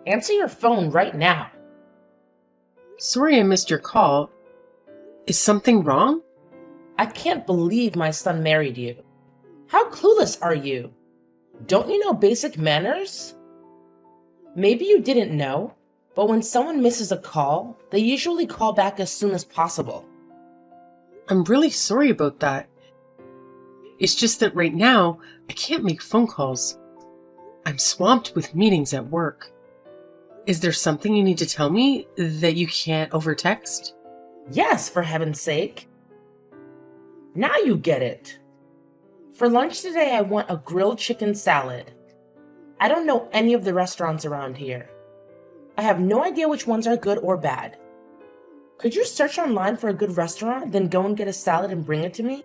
Answer your phone right now. Sorry I missed your call. Is something wrong? I can't believe my son married you. How clueless are you? Don't you know basic manners? Maybe you didn't know, but when someone misses a call, they usually call back as soon as possible. I'm really sorry about that. It's just that right now, I can't make phone calls. I'm swamped with meetings at work. Is there something you need to tell me that you can't over text? Yes, for heaven's sake. Now you get it. For lunch today, I want a grilled chicken salad. I don't know any of the restaurants around here. I have no idea which ones are good or bad. Could you search online for a good restaurant, then go and get a salad and bring it to me?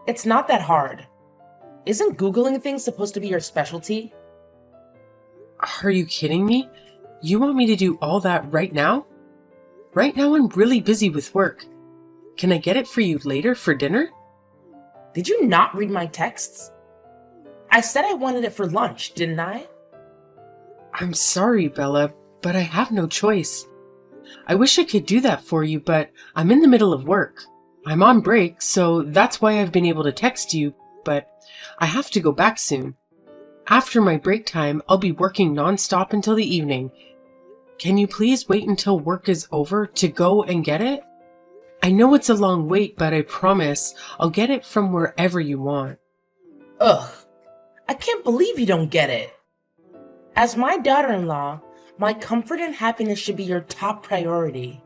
It's not that hard. Isn't Googling things supposed to be your specialty? Are you kidding me? You want me to do all that right now? Right now I'm really busy with work. Can I get it for you later for dinner? Did you not read my texts? I said I wanted it for lunch, didn't I? I'm sorry, Bella, but I have no choice. I wish I could do that for you, but I'm in the middle of work. I'm on break, so that's why I've been able to text you, but I have to go back soon. After my break time, I'll be working nonstop until the evening. Can you please wait until work is over to go and get it? I know it's a long wait, but I promise I'll get it from wherever you want. Ugh, I can't believe you don't get it. As my daughter-in-law, my comfort and happiness should be your top priority.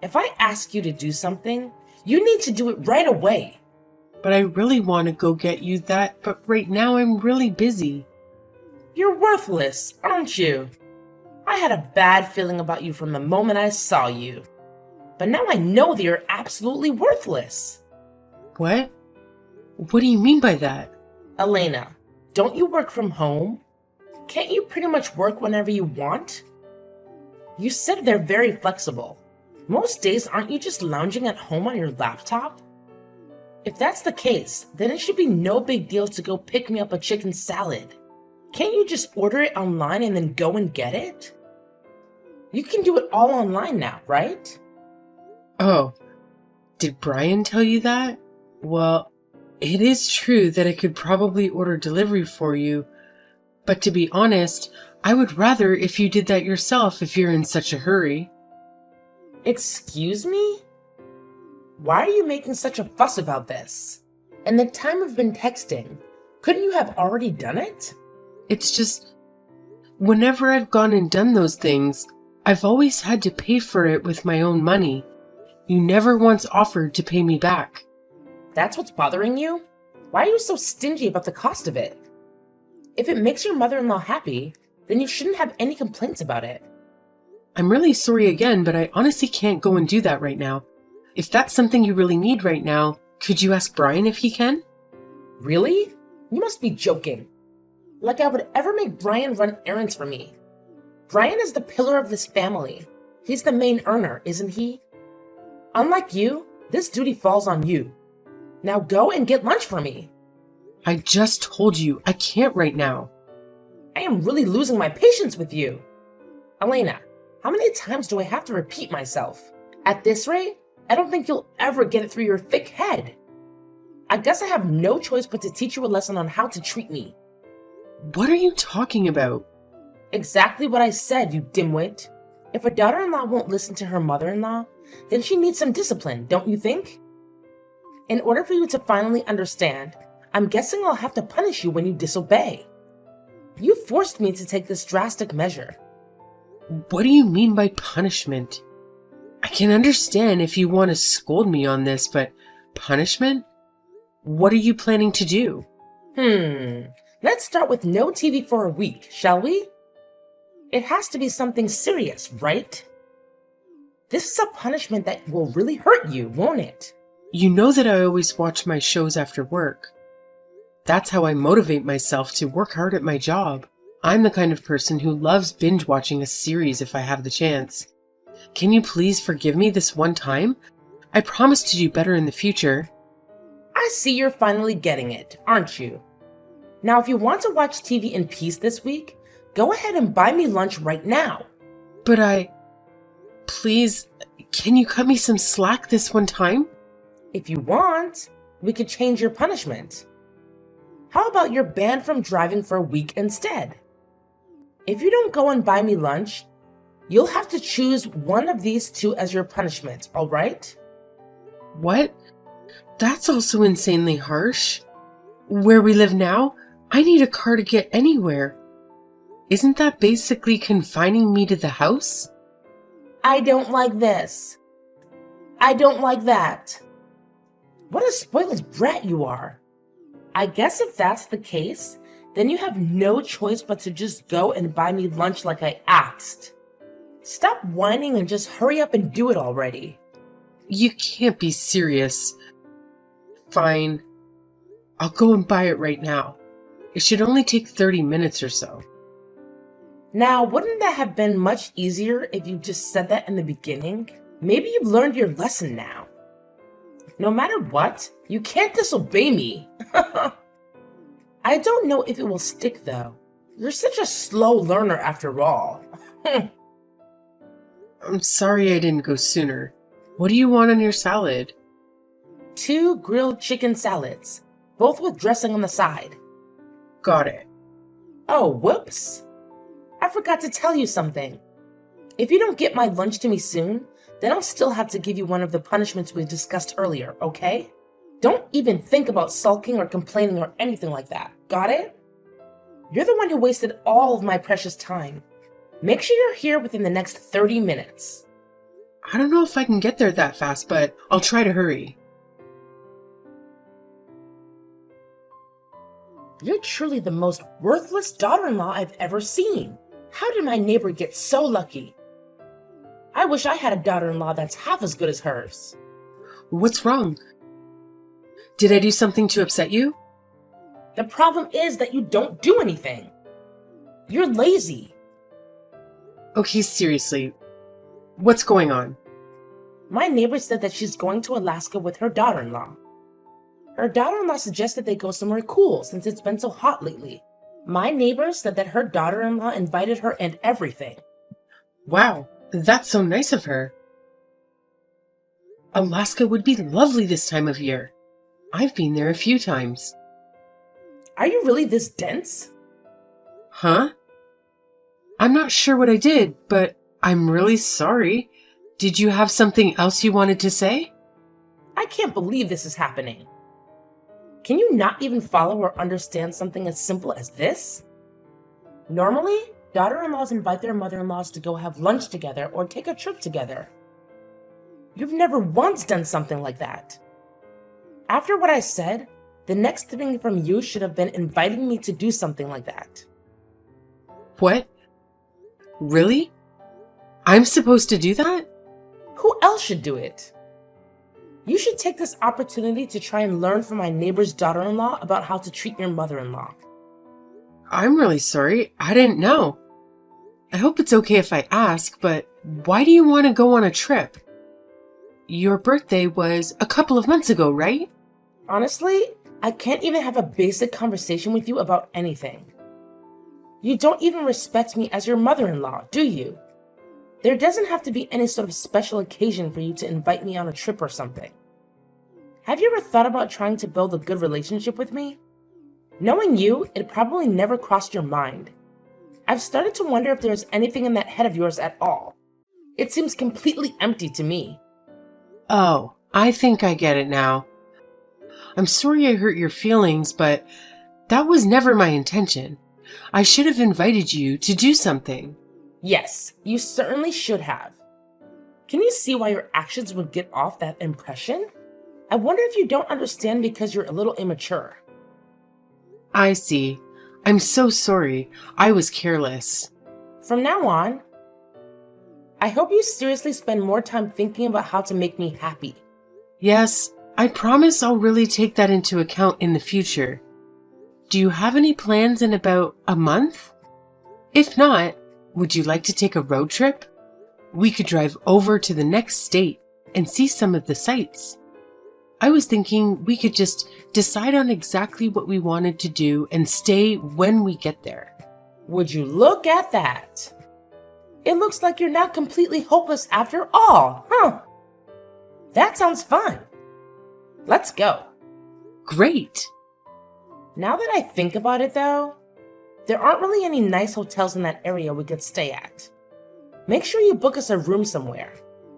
If I ask you to do something, you need to do it right away. But I really want to go get you that, but right now I'm really busy. You're worthless, aren't you? I had a bad feeling about you from the moment I saw you. But now I know that you're absolutely worthless. What? What do you mean by that? Elena, don't you work from home? Can't you pretty much work whenever you want? You said they're very flexible. Most days, aren't you just lounging at home on your laptop? If that's the case, then it should be no big deal to go pick me up a chicken salad. Can't you just order it online and then go and get it? You can do it all online now, right? Oh, did Brian tell you that? Well, it is true that I could probably order delivery for you, but to be honest, I would rather if you did that yourself if you're in such a hurry. Excuse me? Why are you making such a fuss about this? In the time we've been texting, couldn't you have already done it? It's just, whenever I've gone and done those things, I've always had to pay for it with my own money. You never once offered to pay me back. That's what's bothering you? Why are you so stingy about the cost of it? If it makes your mother-in-law happy, then you shouldn't have any complaints about it. I'm really sorry again, but I honestly can't go and do that right now. If that's something you really need right now, could you ask Brian if he can? Really? You must be joking. Like I would ever make Brian run errands for me. Brian is the pillar of this family. He's the main earner, isn't he? Unlike you, this duty falls on you. Now go and get lunch for me. I just told you I can't right now. I am really losing my patience with you. Elena, how many times do I have to repeat myself? At this rate, I don't think you'll ever get it through your thick head. I guess I have no choice but to teach you a lesson on how to treat me. What are you talking about? Exactly what I said, you dimwit. If a daughter-in-law won't listen to her mother-in-law, then she needs some discipline, don't you think? In order for you to finally understand, I'm guessing I'll have to punish you when you disobey. You forced me to take this drastic measure. What do you mean by punishment? I can understand if you want to scold me on this, but punishment? What are you planning to do? Let's start with no TV for a week, shall we? It has to be something serious, right? This is a punishment that will really hurt you, won't it? You know that I always watch my shows after work. That's how I motivate myself to work hard at my job. I'm the kind of person who loves binge watching a series if I have the chance. Can you please forgive me this one time? I promise to do better in the future. I see you're finally getting it, aren't you? Now, if you want to watch TV in peace this week, Go ahead and buy me lunch right now. But please, can you cut me some slack this one time? If you want, we could change your punishment. How about you're banned from driving for a week instead? If you don't go and buy me lunch, you'll have to choose one of these two as your punishment, all right? What? That's also insanely harsh. Where we live now, I need a car to get anywhere. Isn't that basically confining me to the house? I don't like this. I don't like that. What a spoiled brat you are. I guess if that's the case, then you have no choice but to just go and buy me lunch like I asked. Stop whining and just hurry up and do it already. You can't be serious. Fine. I'll go and buy it right now. It should only take 30 minutes or so. Now, wouldn't that have been much easier if you just said that in the beginning? Maybe you've learned your lesson now. No matter what, you can't disobey me. I don't know if it will stick though. You're such a slow learner after all. I'm sorry I didn't go sooner. What do you want on your salad? 2 grilled chicken salads, both with dressing on the side. Got it. Oh, whoops. I forgot to tell you something. If you don't get my lunch to me soon, then I'll still have to give you one of the punishments we discussed earlier, okay? Don't even think about sulking or complaining or anything like that. Got it? You're the one who wasted all of my precious time. Make sure you're here within the next 30 minutes. I don't know if I can get there that fast, but I'll try to hurry. You're truly the most worthless daughter-in-law I've ever seen. How did my neighbor get so lucky? I wish I had a daughter-in-law that's half as good as hers. What's wrong? Did I do something to upset you? The problem is that you don't do anything. You're lazy. Okay, seriously. What's going on? My neighbor said that she's going to Alaska with her daughter-in-law. Her daughter-in-law suggested they go somewhere cool since it's been so hot lately. My neighbor said that her daughter-in-law invited her and everything. Wow, that's so nice of her. Alaska would be lovely this time of year. I've been there a few times. Are you really this dense? Huh? I'm not sure what I did, but I'm really sorry. Did you have something else you wanted to say? I can't believe this is happening. Can you not even follow or understand something as simple as this? Normally, daughter-in-laws invite their mother-in-laws to go have lunch together or take a trip together. You've never once done something like that. After what I said, the next thing from you should have been inviting me to do something like that. What? Really? I'm supposed to do that? Who else should do it? You should take this opportunity to try and learn from my neighbor's daughter-in-law about how to treat your mother-in-law. I'm really sorry. I didn't know. I hope it's okay if I ask, but why do you want to go on a trip? Your birthday was a couple of months ago, right? Honestly, I can't even have a basic conversation with you about anything. You don't even respect me as your mother-in-law, do you? There doesn't have to be any sort of special occasion for you to invite me on a trip or something. Have you ever thought about trying to build a good relationship with me? Knowing you, it probably never crossed your mind. I've started to wonder if there's anything in that head of yours at all. It seems completely empty to me. Oh, I think I get it now. I'm sorry I hurt your feelings, but that was never my intention. I should have invited you to do something. Yes, you certainly should have. Can you see why your actions would get off that impression? I wonder if you don't understand because you're a little immature. I see. I'm so sorry. I was careless. From now on, I hope you seriously spend more time thinking about how to make me happy. Yes, I promise I'll really take that into account in the future. Do you have any plans in about a month? If not, would you like to take a road trip? We could drive over to the next state and see some of the sights. I was thinking we could just decide on exactly what we wanted to do and stay when we get there. Would you look at that? It looks like you're not completely hopeless after all, huh? That sounds fun. Let's go. Great. Now that I think about it though, there aren't really any nice hotels in that area we could stay at. Make sure you book us a room somewhere.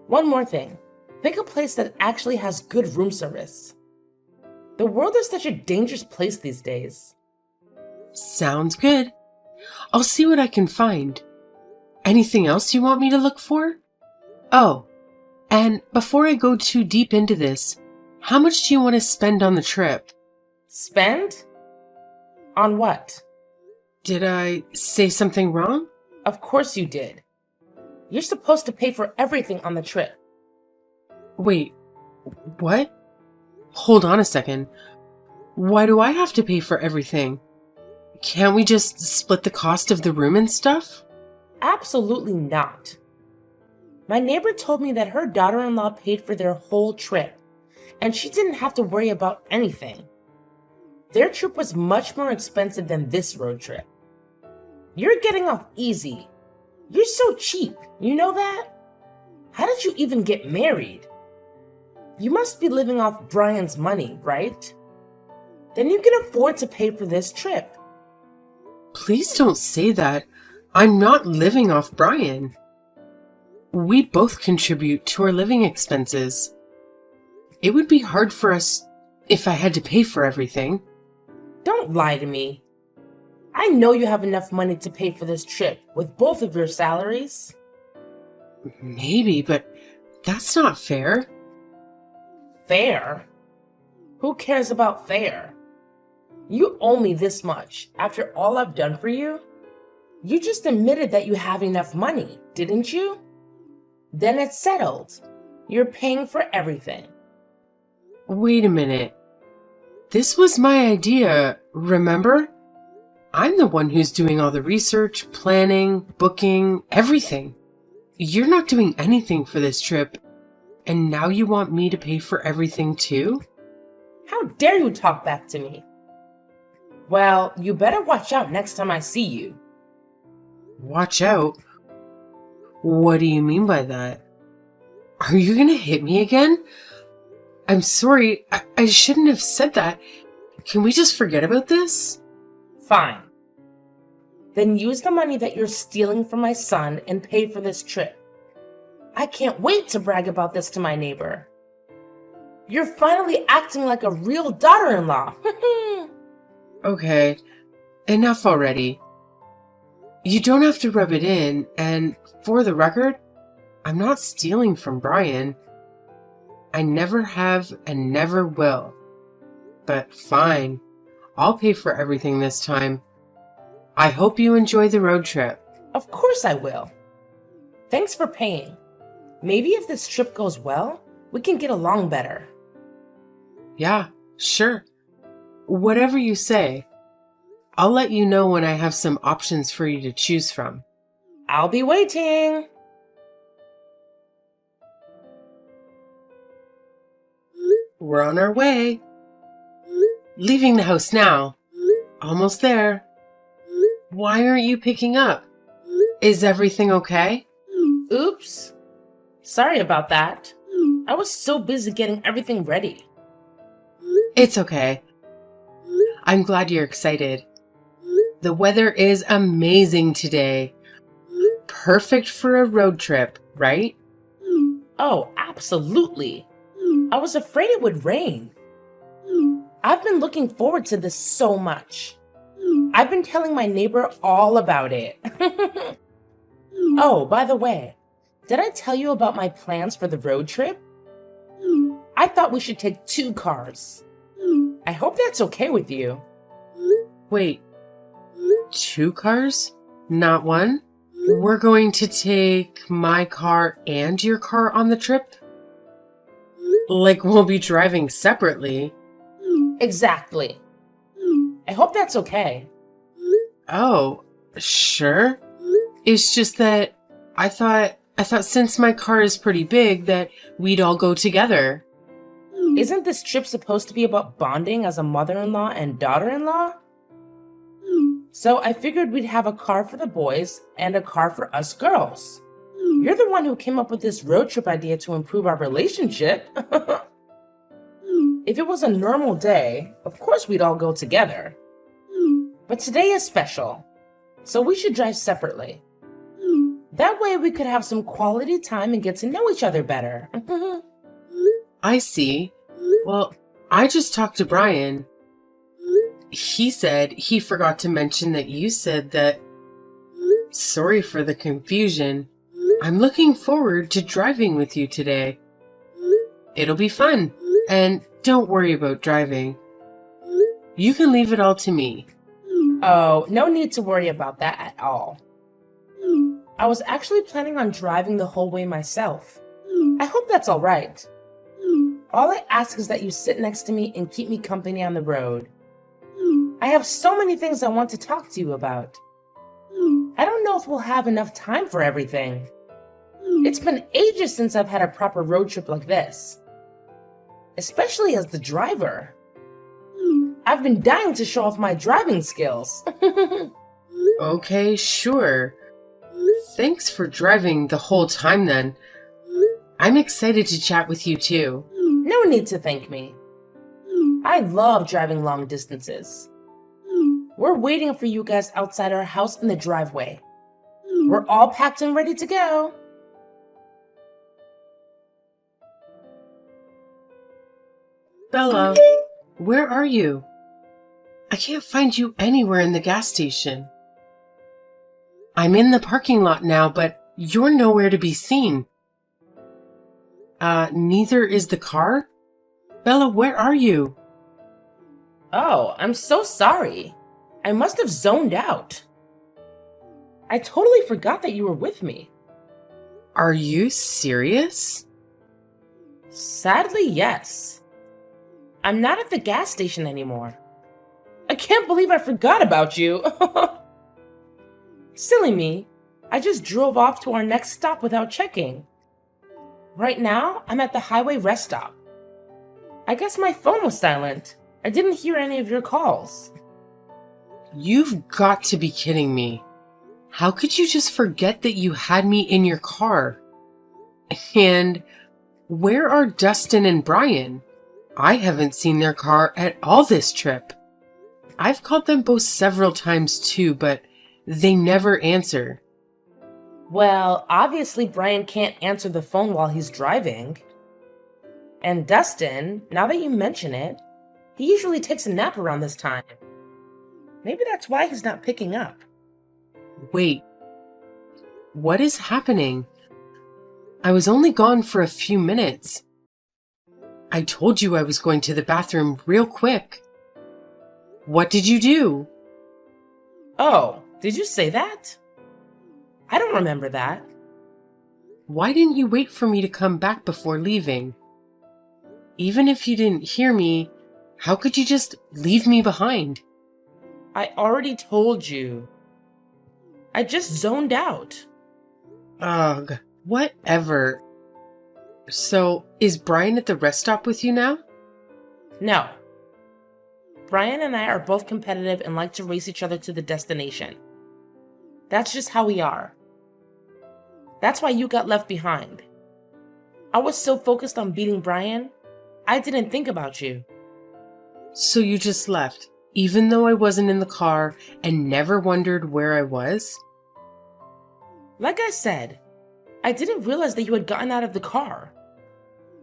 One more thing, pick a place that actually has good room service. The world is such a dangerous place these days. Sounds good. I'll see what I can find. Anything else you want me to look for? Oh, and before I go too deep into this, how much do you want to spend on the trip? Spend? On what? Did I say something wrong? Of course you did. You're supposed to pay for everything on the trip. Wait, what? Hold on a second. Why do I have to pay for everything? Can't we just split the cost of the room and stuff? Absolutely not. My neighbor told me that her daughter-in-law paid for their whole trip, and she didn't have to worry about anything. Their trip was much more expensive than this road trip. You're getting off easy. You're so cheap, you know that? How did you even get married? You must be living off Brian's money, right? Then you can afford to pay for this trip. Please don't say that. I'm not living off Brian. We both contribute to our living expenses. It would be hard for us if I had to pay for everything. Don't lie to me. I know you have enough money to pay for this trip with both of your salaries. Maybe, but that's not fair. Fair? Who cares about fair? You owe me this much after all I've done for you. You just admitted that you have enough money, didn't you? Then it's settled. You're paying for everything. Wait a minute. This was my idea, remember? I'm the one who's doing all the research, planning, booking, everything. You're not doing anything for this trip, and now you want me to pay for everything too? How dare you talk back to me? Well, you better watch out next time I see you. Watch out? What do you mean by that? Are you gonna hit me again? I'm sorry, I shouldn't have said that. Can we just forget about this? Fine. Then use the money that you're stealing from my son and pay for this trip. I can't wait to brag about this to my neighbor. You're finally acting like a real daughter-in-law. Okay, enough already. You don't have to rub it in, and for the record, I'm not stealing from Brian. I never have and never will. But fine, I'll pay for everything this time. I hope you enjoy the road trip. Of course I will. Thanks for paying. Maybe if this trip goes well, we can get along better. Yeah, sure. Whatever you say. I'll let you know when I have some options for you to choose from. I'll be waiting. We're on our way. Leaving the house now. Almost there. Why aren't you picking up? Is everything okay? Oops. Sorry about that. I was so busy getting everything ready. It's okay. I'm glad you're excited. The weather is amazing today. Perfect for a road trip, right? Oh, absolutely. I was afraid it would rain. I've been looking forward to this so much. I've been telling my neighbor all about it. Oh, by the way, did I tell you about my plans for the road trip? I thought we should take 2 cars. I hope that's okay with you. Wait, 2 cars? Not one? We're going to take my car and your car on the trip? Like we'll be driving separately? Exactly. I hope that's okay. Oh, sure. It's just that I thought since my car is pretty big that we'd all go together. Isn't this trip supposed to be about bonding as a mother-in-law and daughter-in-law? So I figured we'd have a car for the boys and a car for us girls. You're the one who came up with this road trip idea to improve our relationship. If it was a normal day, of course we'd all go together. But today is special, so we should drive separately. That way we could have some quality time and get to know each other better. I see. Well, I just talked to Brian. He said he forgot to mention that you said that. Sorry for the confusion. I'm looking forward to driving with you today. It'll be fun. And don't worry about driving. You can leave it all to me. Oh, no need to worry about that at all. I was actually planning on driving the whole way myself. I hope that's all right. All I ask is that you sit next to me and keep me company on the road. I have so many things I want to talk to you about. I don't know if we'll have enough time for everything. It's been ages since I've had a proper road trip like this. Especially as the driver. I've been dying to show off my driving skills. Okay, sure. Thanks for driving the whole time then. I'm excited to chat with you too. No need to thank me. I love driving long distances. We're waiting for you guys outside our house in the driveway. We're all packed and ready to go. Bella, where are you? I can't find you anywhere in the gas station. I'm in the parking lot now, but you're nowhere to be seen. Neither is the car? Bella, where are you? Oh, I'm so sorry. I must have zoned out. I totally forgot that you were with me. Are you serious? Sadly, yes. I'm not at the gas station anymore. I can't believe I forgot about you. Silly me. I just drove off to our next stop without checking. Right now, I'm at the highway rest stop. I guess my phone was silent. I didn't hear any of your calls. You've got to be kidding me. How could you just forget that you had me in your car? And where are Dustin and Brian? I haven't seen their car at all this trip. I've called them both several times too, but they never answer. Well, obviously Brian can't answer the phone while he's driving. And Dustin, now that you mention it, he usually takes a nap around this time. Maybe that's why he's not picking up. Wait, what is happening? I was only gone for a few minutes. I told you I was going to the bathroom real quick. What did you do? Oh, did you say that? I don't remember that. Why didn't you wait for me to come back before leaving? Even if you didn't hear me, how could you just leave me behind? I already told you. I just zoned out. Ugh, whatever. So, is Brian at the rest stop with you now? No. Brian and I are both competitive and like to race each other to the destination. That's just how we are. That's why you got left behind. I was so focused on beating Brian, I didn't think about you. So you just left, even though I wasn't in the car and never wondered where I was? Like I said, I didn't realize that you had gotten out of the car.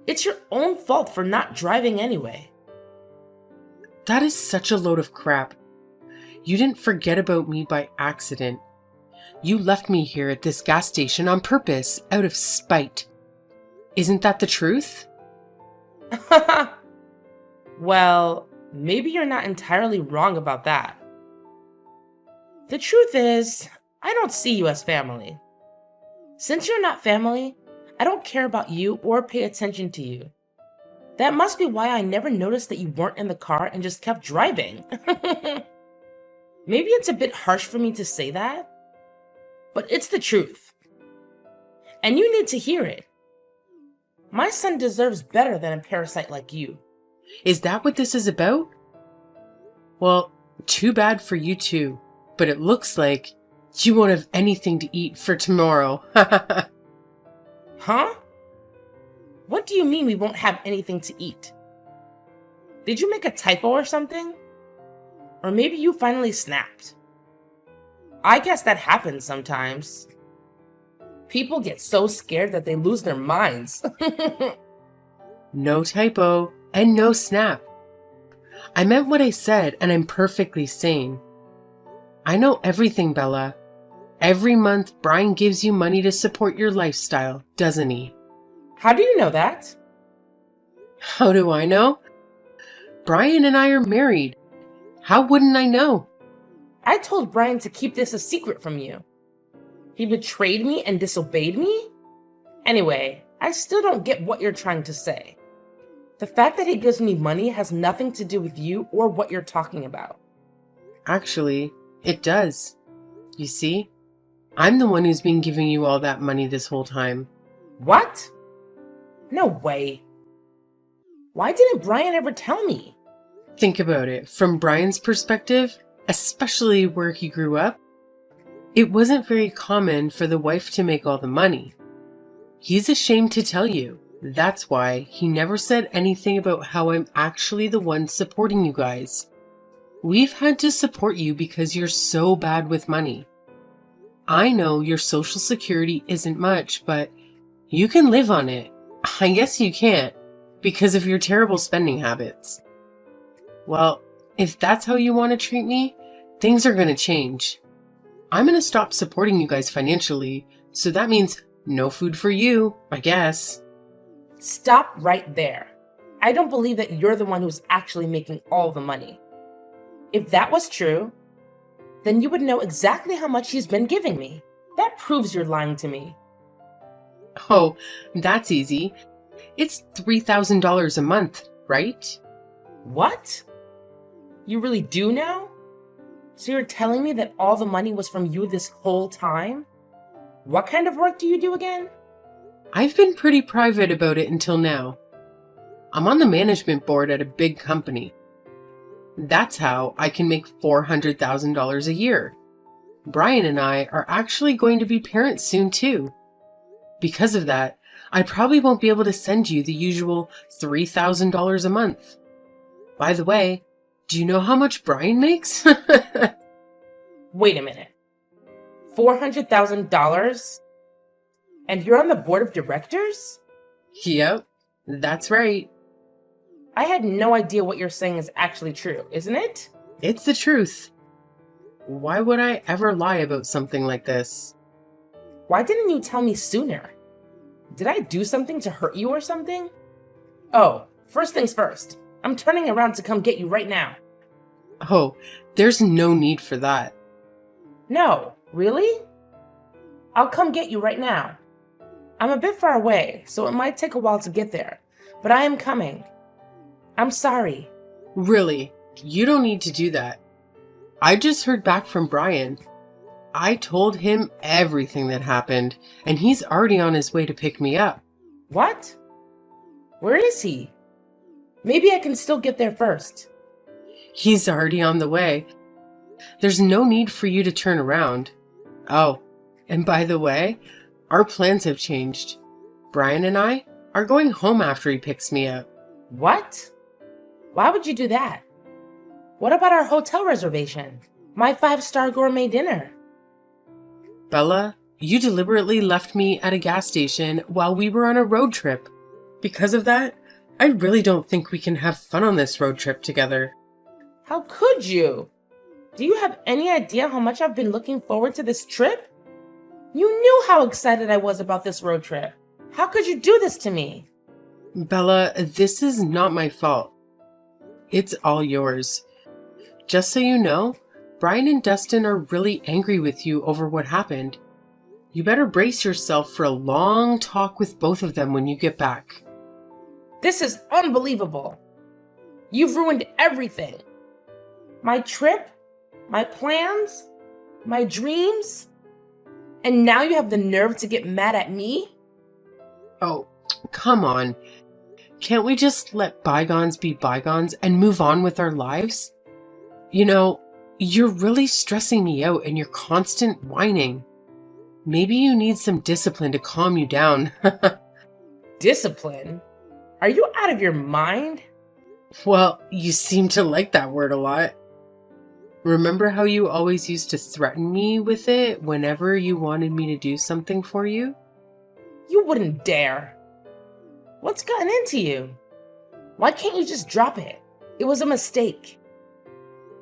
It's your own fault for not driving anyway. That is such a load of crap. You didn't forget about me by accident. You left me here at this gas station on purpose, out of spite. Isn't that the truth? Well, maybe you're not entirely wrong about that. The truth is, I don't see you as family. Since you're not family, I don't care about you or pay attention to you. That must be why I never noticed that you weren't in the car and just kept driving. Maybe it's a bit harsh for me to say that, but it's the truth. And you need to hear it. My son deserves better than a parasite like you. Is that what this is about? Well, too bad for you too. but it looks like you won't have anything to eat for tomorrow. Huh? What do you mean we won't have anything to eat? Did you make a typo or something? Or maybe you finally snapped. I guess that happens sometimes. People get so scared that they lose their minds. No typo and no snap. I meant what I said, and I'm perfectly sane. I know everything, Bella. Every month, Brian gives you money to support your lifestyle, doesn't he? How do you know that? How do I know? Brian and I are married. How wouldn't I know? I told Brian to keep this a secret from you. He betrayed me and disobeyed me? Anyway, I still don't get what you're trying to say. The fact that he gives me money has nothing to do with you or what you're talking about. Actually, it does. You see, I'm the one who's been giving you all that money this whole time. What? No way. Why didn't Brian ever tell me? Think about it. From Brian's perspective, especially where he grew up, it wasn't very common for the wife to make all the money. He's ashamed to tell you. That's why he never said anything about how I'm actually the one supporting you guys. We've had to support you because you're so bad with money. I know your social security isn't much, but you can live on it. I guess you can't because of your terrible spending habits. Well, if that's how you want to treat me, things are going to change. I'm going to stop supporting you guys financially, so that means no food for you, I guess. Stop right there. I don't believe that you're the one who's actually making all the money. If that was true, then you would know exactly how much he's been giving me. That proves you're lying to me. Oh, that's easy. It's $3,000 a month, right? What? You really do know? So you're telling me that all the money was from you this whole time? What kind of work do you do again? I've been pretty private about it until now. I'm on the management board at a big company. That's how I can make $400,000 a year. Brian and I are actually going to be parents soon too. Because of that, I probably won't be able to send you the usual $3,000 a month. By the way, do you know how much Brian makes? Wait a minute. $400,000? And you're on the board of directors? Yep, that's right. I had no idea what you're saying is actually true, isn't it? It's the truth. Why would I ever lie about something like this? Why didn't you tell me sooner? Did I do something to hurt you or something? Oh, first things first. I'm turning around to come get you right now. Oh, there's no need for that. No, really? I'll come get you right now. I'm a bit far away, so it might take a while to get there, but I am coming. I'm sorry. Really, you don't need to do that. I just heard back from Brian. I told him everything that happened, and he's already on his way to pick me up. What? Where is he? Maybe I can still get there first. He's already on the way. There's no need for you to turn around. Oh, and by the way, our plans have changed. Brian and I are going home after he picks me up. What? Why would you do that? What about our hotel reservation? My 5-star gourmet dinner? Bella, you deliberately left me at a gas station while we were on a road trip. Because of that, I really don't think we can have fun on this road trip together. How could you? Do you have any idea how much I've been looking forward to this trip? You knew how excited I was about this road trip. How could you do this to me? Bella, this is not my fault. It's all yours. Just so you know, Brian and Dustin are really angry with you over what happened. You better brace yourself for a long talk with both of them when you get back. This is unbelievable. You've ruined everything. My trip, my plans, my dreams, and now you have the nerve to get mad at me? Oh, come on. Can't we just let bygones be bygones and move on with our lives? You know, You're really stressing me out and your constant whining. Maybe you need some discipline to calm you down. Discipline? Are you out of your mind? Well, you seem to like that word a lot. Remember how you always used to threaten me with it whenever you wanted me to do something for you? You wouldn't dare. What's gotten into you? Why can't you just drop it? It was a mistake.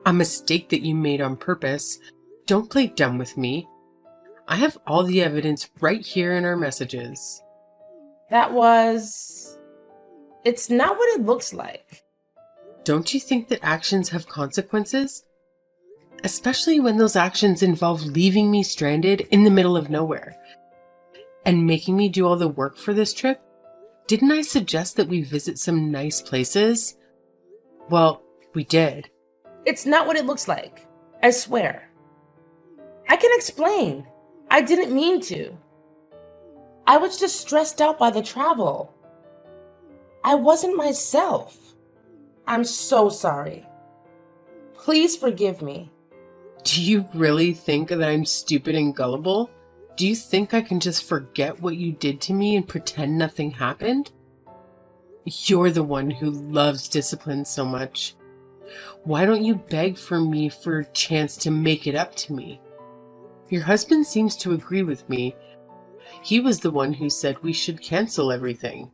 A mistake that you made on purpose. Don't play dumb with me. I have all the evidence right here in our messages. It's not what it looks like. Don't you think that actions have consequences? Especially when those actions involve leaving me stranded in the middle of nowhere and making me do all the work for this trip. Didn't I suggest that we visit some nice places? Well, we did. It's not what it looks like. I swear. I can explain. I didn't mean to. I was just stressed out by the travel. I wasn't myself. I'm so sorry. Please forgive me. Do you really think that I'm stupid and gullible? Do you think I can just forget what you did to me and pretend nothing happened? You're the one who loves discipline so much. Why don't you beg for me for a chance to make it up to me? Your husband seems to agree with me. He was the one who said we should cancel everything.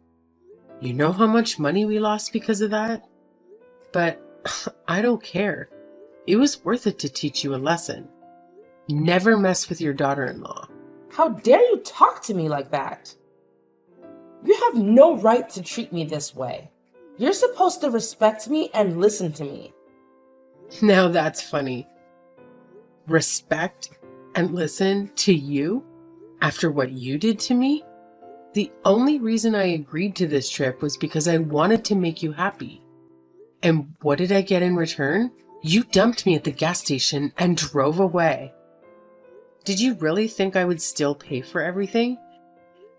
You know how much money we lost because of that? But I don't care. It was worth it to teach you a lesson. Never mess with your daughter-in-law. How dare you talk to me like that? You have no right to treat me this way. You're supposed to respect me and listen to me. Now that's funny. Respect and listen to you after what you did to me? The only reason I agreed to this trip was because I wanted to make you happy. And what did I get in return? You dumped me at the gas station and drove away. Did you really think I would still pay for everything?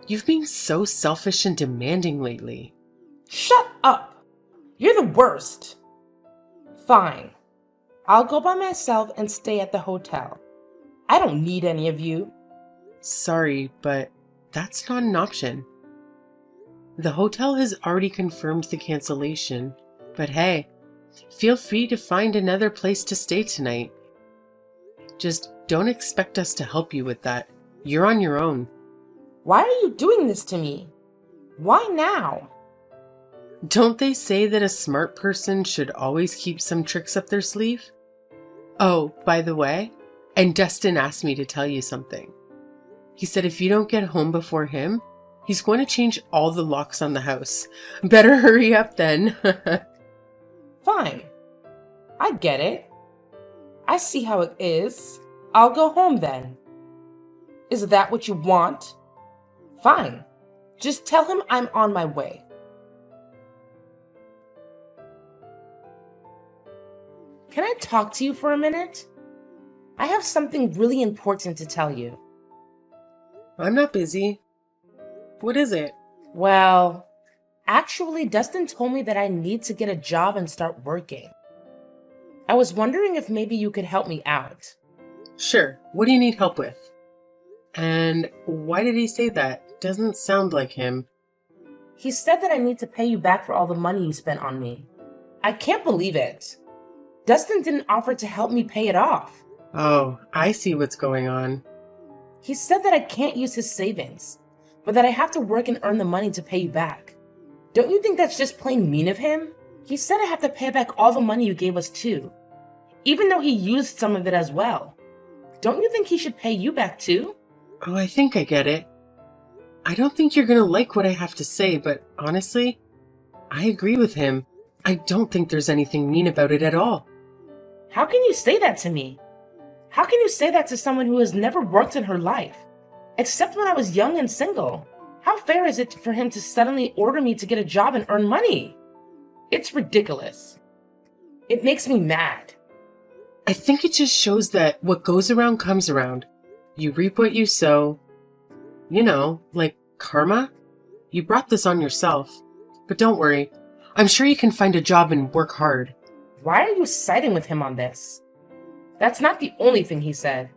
You've been so selfish and demanding lately. Shut up! You're the worst. Fine. I'll go by myself and stay at the hotel. I don't need any of you. Sorry, but that's not an option. The hotel has already confirmed the cancellation, but hey, feel free to find another place to stay tonight. Just don't expect us to help you with that. You're on your own. Why are you doing this to me? Why now? Don't they say that a smart person should always keep some tricks up their sleeve? Oh, by the way, and Dustin asked me to tell you something. He said if you don't get home before him, he's going to change all the locks on the house. Better hurry up then. Fine. I get it. I see how it is. I'll go home then. Is that what you want? Fine. Just tell him I'm on my way. Can I talk to you for a minute? I have something really important to tell you. I'm not busy. What is it? Well, actually, Dustin told me that I need to get a job and start working. I was wondering if maybe you could help me out. Sure. What do you need help with? And why did he say that? Doesn't sound like him. He said that I need to pay you back for all the money you spent on me. I can't believe it. Dustin didn't offer to help me pay it off. Oh, I see what's going on. He said that I can't use his savings, but that I have to work and earn the money to pay you back. Don't you think that's just plain mean of him? He said I have to pay back all the money you gave us too, even though he used some of it as well. Don't you think he should pay you back too? Oh, I think I get it. I don't think you're gonna like what I have to say, but honestly, I agree with him. I don't think there's anything mean about it at all. How can you say that to me? How can you say that to someone who has never worked in her life? Except when I was young and single. How fair is it for him to suddenly order me to get a job and earn money? It's ridiculous. It makes me mad. I think it just shows that what goes around comes around. You reap what you sow. You know, like karma. You brought this on yourself. But don't worry. I'm sure you can find a job and work hard. Why are you siding with him on this? That's not the only thing he said.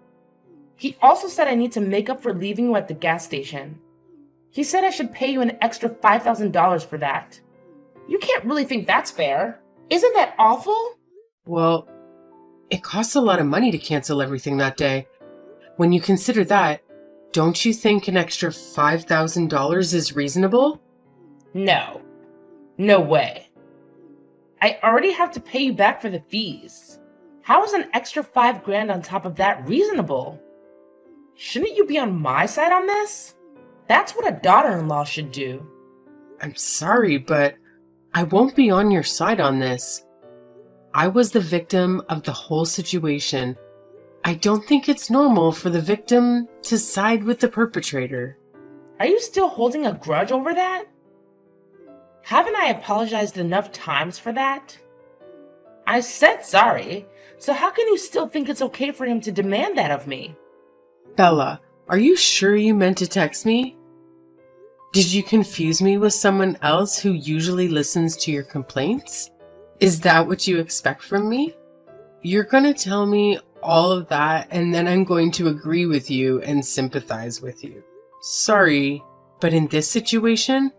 He also said I need to make up for leaving you at the gas station. He said I should pay you an extra $5,000 for that. You can't really think that's fair. Isn't that awful? Well, it costs a lot of money to cancel everything that day. When you consider that, don't you think an extra $5,000 is reasonable? No. No way. I already have to pay you back for the fees. How is an extra $5,000 on top of that reasonable? Shouldn't you be on my side on this? That's what a daughter-in-law should do. I'm sorry, but I won't be on your side on this. I was the victim of the whole situation. I don't think it's normal for the victim to side with the perpetrator. Are you still holding a grudge over that? Haven't I apologized enough times for that? I said sorry, so how can you still think it's okay for him to demand that of me? Bella, are you sure you meant to text me? Did you confuse me with someone else who usually listens to your complaints? Is that what you expect from me? You're gonna tell me all of that and then I'm going to agree with you and sympathize with you. Sorry, but in this situation,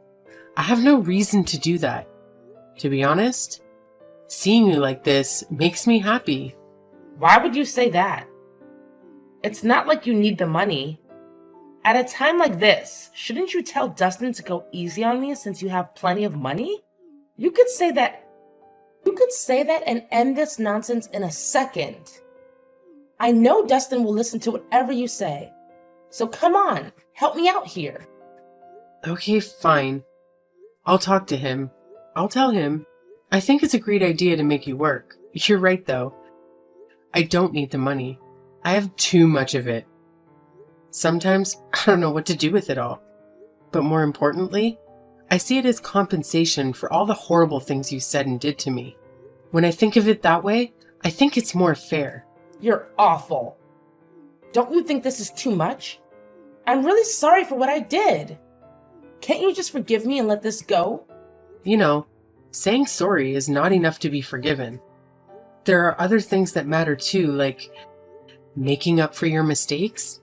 I have no reason to do that. To be honest, seeing you like this makes me happy. Why would you say that? It's not like you need the money. At a time like this, shouldn't you tell Dustin to go easy on me since you have plenty of money? You could say that and end this nonsense in a second. I know Dustin will listen to whatever you say. So come on, help me out here. Okay, fine. I'll talk to him. I'll tell him. I think it's a great idea to make you work. You're right, though. I don't need the money. I have too much of it. Sometimes I don't know what to do with it all. But more importantly, I see it as compensation for all the horrible things you said and did to me. When I think of it that way, I think it's more fair. You're awful. Don't you think this is too much? I'm really sorry for what I did. Can't you just forgive me and let this go? You know, saying sorry is not enough to be forgiven. There are other things that matter too, like making up for your mistakes.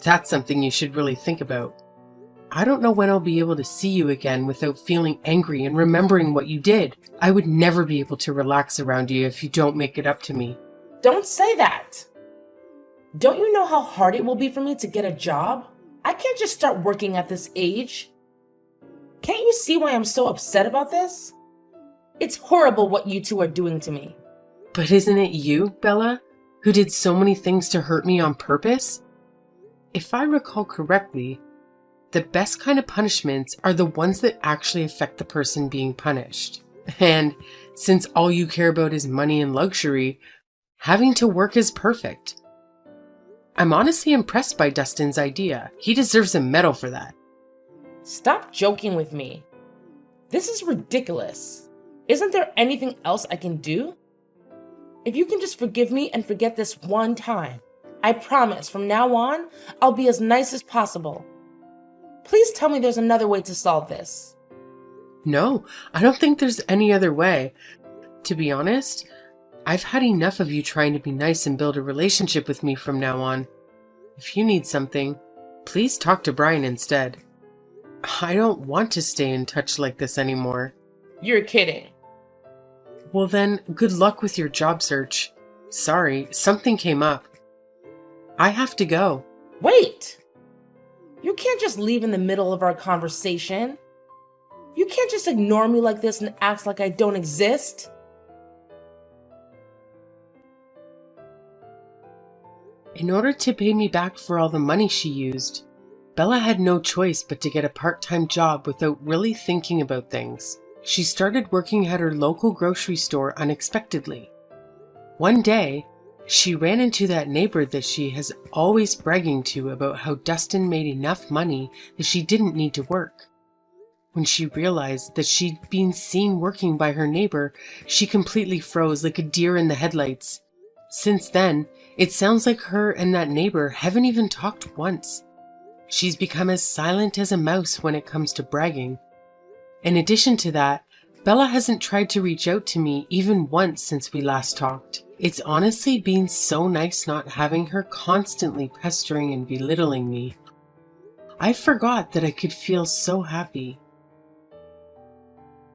That's something you should really think about. I don't know when I'll be able to see you again without feeling angry and remembering what you did. I would never be able to relax around you if you don't make it up to me. Don't say that. Don't you know how hard it will be for me to get a job? I can't just start working at this age. Can't you see why I'm so upset about this? It's horrible what you two are doing to me. But isn't it you, Bella, who did so many things to hurt me on purpose? If I recall correctly, the best kind of punishments are the ones that actually affect the person being punished. And since all you care about is money and luxury, having to work is perfect. I'm honestly impressed by Dustin's idea. He deserves a medal for that. Stop joking with me. This is ridiculous. Isn't there anything else I can do? If you can just forgive me and forget this one time, I promise from now on, I'll be as nice as possible. Please tell me there's another way to solve this. No, I don't think there's any other way. To be honest, I've had enough of you trying to be nice and build a relationship with me from now on. If you need something, please talk to Brian instead. I don't want to stay in touch like this anymore. You're kidding. Well then, good luck with your job search. Sorry, something came up. I have to go. Wait! You can't just leave in the middle of our conversation. You can't just ignore me like this and act like I don't exist. In order to pay me back for all the money she used, Bella had no choice but to get a part-time job without really thinking about things. She started working at her local grocery store unexpectedly. One day, she ran into that neighbor that she has always bragging to about how Dustin made enough money that she didn't need to work. When she realized that she'd been seen working by her neighbor, she completely froze like a deer in the headlights. Since then, it sounds like her and that neighbor haven't even talked once. She's become as silent as a mouse when it comes to bragging. In addition to that, Bella hasn't tried to reach out to me even once since we last talked. It's honestly been so nice not having her constantly pestering and belittling me. I forgot that I could feel so happy.